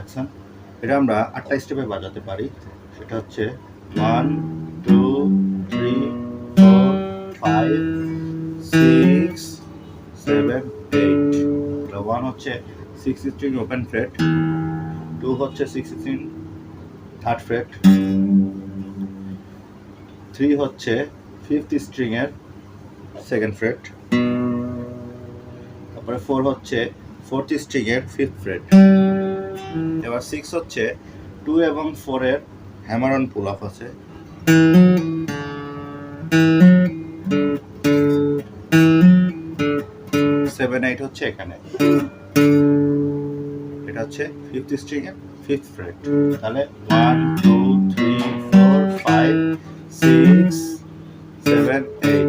Jackson. এটা আমরা 8টা স্টেপে বাজাতে পারি। সেটা হচ্ছে 1 2 3 4 5 6 7 8। 1 হচ্ছে 6 স্ট্রিং ওপেন ফ্রেট, 2 হচ্ছে 6 স্ট্রিং থার্ড ফ্রেট, 3 হচ্ছে 5th স্ট্রিং এর সেকেন্ড ফ্রেট, তারপরে 4 হচ্ছে 4th স্ট্রিং এর 5th ফ্রেট। এবার 6 হচ্ছে 2 এবং 4 এর হ্যামার অন পুল অফ আছে। 7 8 হচ্ছে এখানে, এটা হচ্ছে 5th স্ট্রিং এর 5th ফ্রেট। তাহলে 1 2 3 4 5 6 7 8